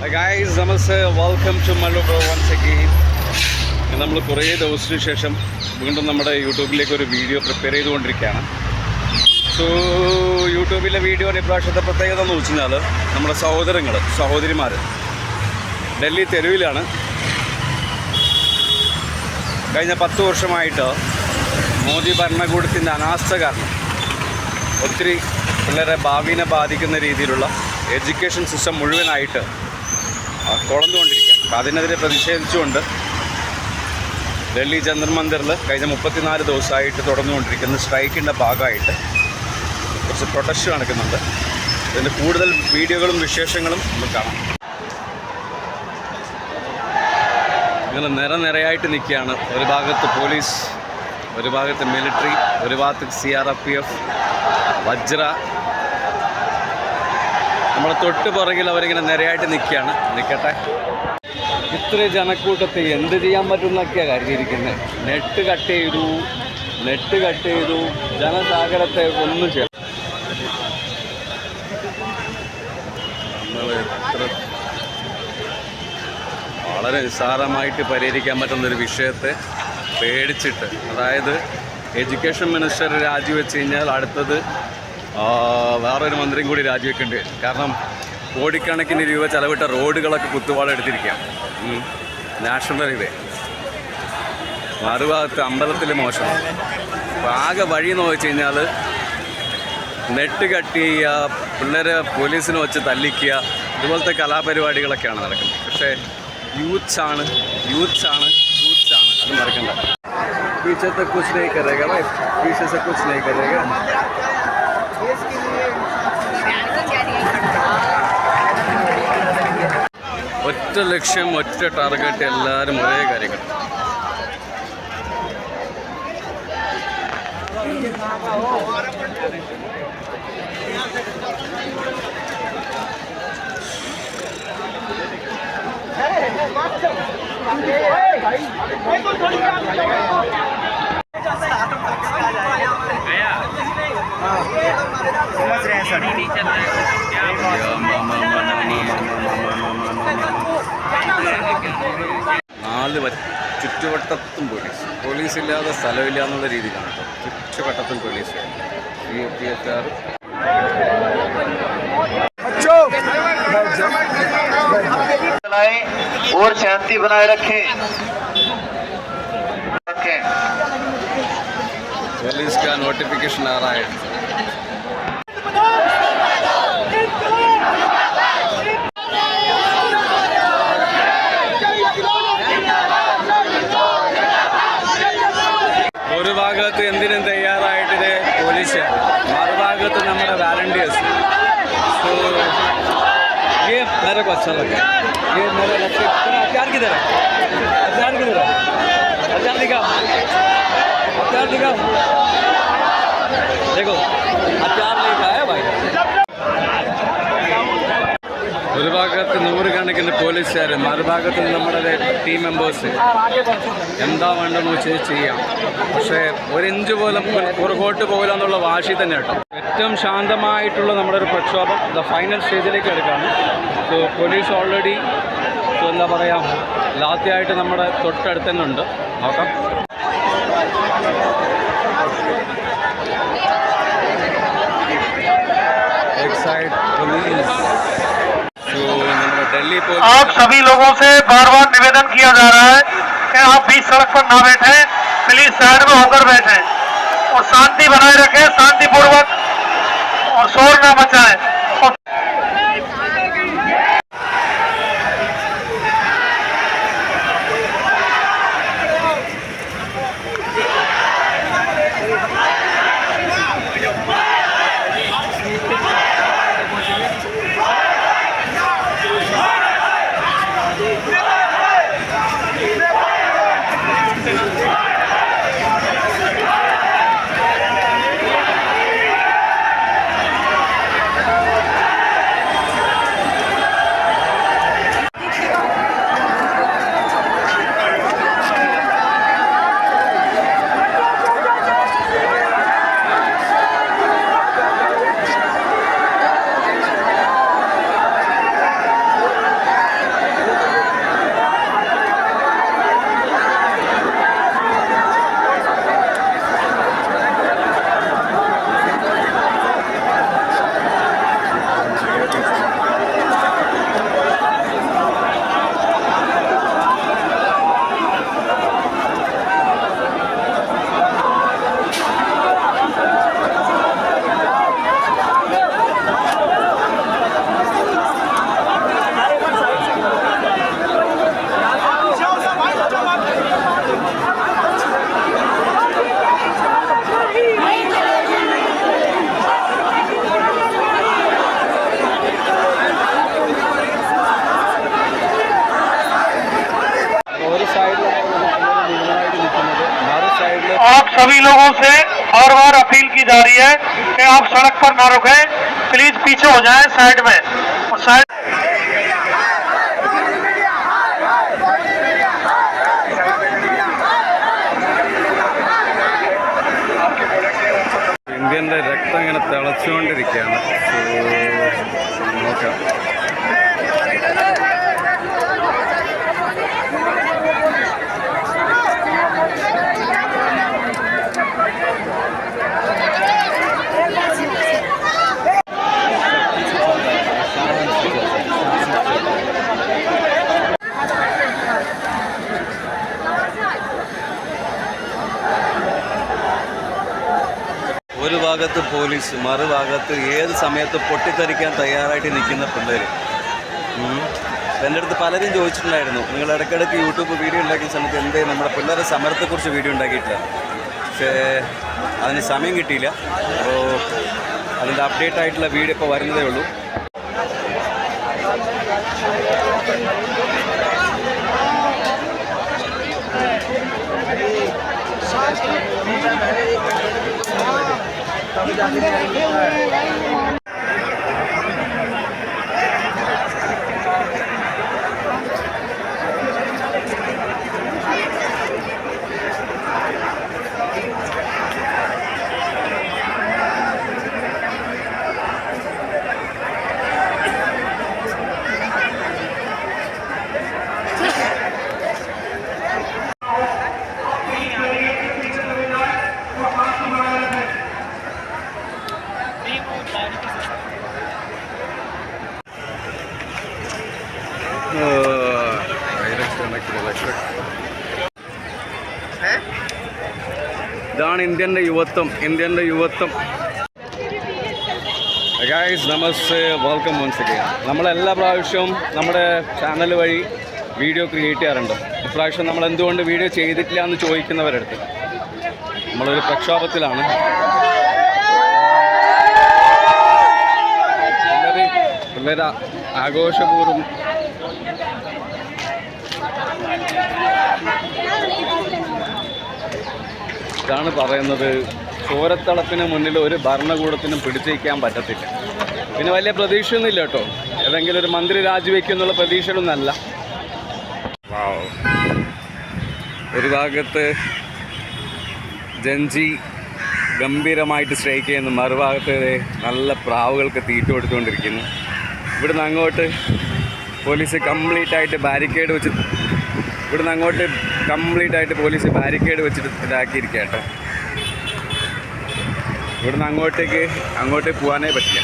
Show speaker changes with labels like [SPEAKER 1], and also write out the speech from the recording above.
[SPEAKER 1] Hi guys, namaste. Welcome to Malubro once again. നമ്മൾ കുറേ ദിവസത്തിന് ശേഷം വീണ്ടും നമ്മുടെ യൂട്യൂബിലേക്ക് ഒരു വീഡിയോ പ്രിപ്പയർ ചെയ്തുകൊണ്ടിരിക്കുകയാണ്. സോ യൂട്യൂബിലെ വീഡിയോയുടെ ഇപ്രാവശ്യത്തെ പ്രത്യേകത എന്ന് വെച്ച് കഴിഞ്ഞാൽ നമ്മുടെ സഹോദരിമാർ ഡൽഹി തെരുവിലാണ്. കഴിഞ്ഞ 10 വർഷമായിട്ട് മോദി ഭരണകൂടത്തിൻ്റെ അനാസ്ഥ കാരണം ഒത്തിരി പിള്ളേരെ ഭാവിനെ ബാധിക്കുന്ന രീതിയിലുള്ള എഡ്യൂക്കേഷൻ സിസ്റ്റം മുഴുവനായിട്ട് തുറന്നുകൊണ്ടിരിക്കുകയാണ്. അപ്പോൾ അതിനെതിരെ പ്രതിഷേധിച്ചുകൊണ്ട് ഡൽഹി ജന്തർ മന്ദിറിൽ കഴിഞ്ഞ 34 ദിവസമായിട്ട് തുടർന്നുകൊണ്ടിരിക്കുന്ന സ്ട്രൈക്കിൻ്റെ ഭാഗമായിട്ട് കുറച്ച് പ്രൊട്ടസ്റ്റ് നടക്കുന്നുണ്ട്. അതിൻ്റെ കൂടുതൽ വീഡിയോകളും വിശേഷങ്ങളും നമുക്ക് കാണാം. ഇങ്ങനെ നിരയായിട്ട് നിൽക്കുകയാണ്. ഒരു ഭാഗത്ത് പോലീസ്, ഒരു ഭാഗത്ത് മിലിറ്ററി, ഒരു ഭാഗത്ത് CRPF, വജ്ര. നമ്മളെ തൊട്ട് പുറകിൽ അവരിങ്ങനെ നിരയായിട്ട് നിൽക്കുകയാണ്. നിൽക്കട്ടെ. ഇത്ര ജനക്കൂട്ടത്തെ എന്ത് ചെയ്യാൻ പറ്റുമെന്നൊക്കെയാണ് കരുതിയിരിക്കുന്നത്. നെറ്റ് കട്ട് ചെയ്തു ജനസാഗരത്തെ ഒന്നും ചെയ്യാം. നമ്മൾ വളരെ നിസ്സാരമായിട്ട് പരിഹരിക്കാൻ പറ്റുന്നൊരു വിഷയത്തെ പേടിച്ചിട്ട്, അതായത് എഡ്യൂക്കേഷൻ മിനിസ്റ്റർ രാജിവെച്ച് കഴിഞ്ഞാൽ അടുത്തത് വേറൊരു മന്ത്രിയും കൂടി രാജിവെക്കേണ്ടി വരും. കാരണം കോടിക്കണക്കിന് രൂപ ചെലവിട്ട റോഡുകളൊക്കെ കുത്തുവാള എടുത്തിരിക്കാം. നാഷണൽ ഹൈവേ മറുഭാഗത്ത് അമ്പലത്തിൽ മോശം. അപ്പോൾ ആകെ വഴി എന്ന് വെച്ച് കഴിഞ്ഞാൽ നെറ്റ് കട്ട് ചെയ്യുക, പിള്ളേരെ പോലീസിനെ വെച്ച് തല്ലിക്കുക, ഇതുപോലത്തെ കലാപരിപാടികളൊക്കെയാണ് നടക്കുന്നത്. പക്ഷേ യൂത്ത്സ് ആണ് അത് മറക്കണ്ട. पीछे तक कुछ नहीं करेगा भाई, पीछे से कुछ नहीं करेगा. ഒറ്റ ലക്ഷ്യം, ഒറ്റ ടാർഗറ്റ്, എല്ലാവരും ഒരേ കാര്യങ്ങൾ. ചുറ്റുവട്ടത്തും പോലീസ് ഇല്ലാതെ സ്ഥലമില്ല എന്നുള്ള രീതിയിലാണ് കേട്ടോ. ചുറ്റുവട്ടത്തും പോലീസ്.
[SPEAKER 2] और शांति बनाए रखें.
[SPEAKER 1] पुलिस का नोटिफिकेशन आ रहा है. ഒരു ഭാഗത്ത് എന്തിനും തയ്യാറായിട്ട് പോലീസുകാർ, മറുഭാഗത്ത് നമ്മുടെ വാലണ്ടിയേഴ്സ്. സോ ये मेरे को अच्छा लगा. ये मेरे लक्ष्य. हथियार किधर है? हथियार दिखाओ. देखो हथियार लेकर आया भाई. ഒരു ഭാഗത്ത് 100 കണക്കിന് പോലീസുകാർ, മറുഭാഗത്ത് നമ്മുടെ ടീം മെമ്പേഴ്സ്. എന്താ വേണ്ടെന്ന് വെച്ച് ചെയ്യാം. പക്ഷേ ഒരു ഇഞ്ച് പോലും പുറകോട്ട് പോകില്ല എന്നുള്ള വാശി തന്നെ കേട്ടോ. ഏറ്റവും ശാന്തമായിട്ടുള്ള നമ്മുടെ ഒരു പ്രക്ഷോഭം ഫൈനൽ സ്റ്റേജിലേക്ക് എടുക്കുകയാണ്. സോ പോലീസ് ഓൾറെഡി എന്താ പറയുക, ലാത്തിയായിട്ട് നമ്മുടെ തൊട്ടടുത്ത് തന്നെ ഉണ്ട്. നോക്കാം.
[SPEAKER 2] आप सभी लोगों से बार बार निवेदन किया जा रहा है कि आप बीच सड़क पर ना बैठें, प्लीज साइड में होकर बैठें और शांति बनाए रखें, शांतिपूर्वक, और शोर ना मचाएं. सभी लोगों से बार बार अपील की जा रही है कि आप सड़क पर ना रुकें, प्लीज पीछे हो जाएं साइड में। और साइड
[SPEAKER 1] ഇന്ത്യൻ്റെ രക്തം ഇങ്ങനെ തിളച്ചുകൊണ്ടിരിക്കുകയാണ്. നോക്കാം. ഒരു ഭാഗത്ത് പോലീസ്, മറുഭാഗത്ത് ഏത് സമയത്ത് പൊട്ടിത്തെറിക്കാൻ തയ്യാറായിട്ട് നിൽക്കുന്ന പിള്ളേർ. എൻ്റെ അടുത്ത് പലരും ചോദിച്ചിട്ടുണ്ടായിരുന്നു, നിങ്ങൾ ഇടയ്ക്കിടയ്ക്ക് യൂട്യൂബ് വീഡിയോ ഉണ്ടാക്കിയ സമയത്ത് എന്തേ നമ്മുടെ പിള്ളേരുടെ സമരത്തെക്കുറിച്ച് വീഡിയോ ഉണ്ടാക്കിയിട്ടില്ല. പക്ഷേ അതിന് സമയം കിട്ടിയില്ല. അപ്പോൾ അതിൻ്റെ അപ്ഡേറ്റ് ആയിട്ടുള്ള വീഡിയോ ഇപ്പോൾ വരുന്നതേ ഉള്ളൂ. ഇതാണ് ഇന്ത്യൻ്റെ യുവത്വം, ഇന്ത്യൻ്റെ യുവത്വം. ഗൈസ് നമസ്തേ, വെൽക്കം വൺസ് അഗൈൻ. നമ്മളെല്ലാ പ്രാവശ്യവും നമ്മുടെ ചാനൽ വഴി വീഡിയോ ക്രിയേറ്റ് ചെയ്യാറുണ്ട്. ഇപ്രാവശ്യം നമ്മൾ എന്തുകൊണ്ട് വീഡിയോ ചെയ്തിട്ടില്ല എന്ന് ചോദിക്കുന്നവരടുത്ത് നമ്മളൊരു പ്രക്ഷോഭത്തിലാണ്. പിള്ളേർ ആഘോഷപൂർവ്വം ഇതാണ് പറയുന്നത്. ചോരത്തളപ്പിന് മുന്നിൽ ഒരു ഭരണകൂടത്തിനും പിടിച്ചിരിക്കാൻ പറ്റത്തില്ല. പിന്നെ വലിയ പ്രതീക്ഷയൊന്നുമില്ല കേട്ടോ, ഏതെങ്കിലും ഒരു മന്ത്രി രാജിവെക്കുന്നുള്ള പ്രതീക്ഷയൊന്നുമല്ല. ഒരു ഭാഗത്ത് ജൻജി ഗംഭീരമായിട്ട് സ്ട്രൈക്ക് ചെയ്യുന്നു, മറുഭാഗത്ത് നല്ല പ്രാവുകൾക്ക് തീറ്റ കൊടുത്തുകൊണ്ടിരിക്കുന്നു. ഇവിടുന്ന് അങ്ങോട്ട് പോലീസ് കംപ്ലീറ്റ് ആയിട്ട് ബാരിക്കേഡ് വെച്ചിട്ട് ഇതാക്കിയിരിക്കുക കേട്ടോ. ഇവിടുന്ന് അങ്ങോട്ടേക്ക് പോകാനേ പറ്റില്ല.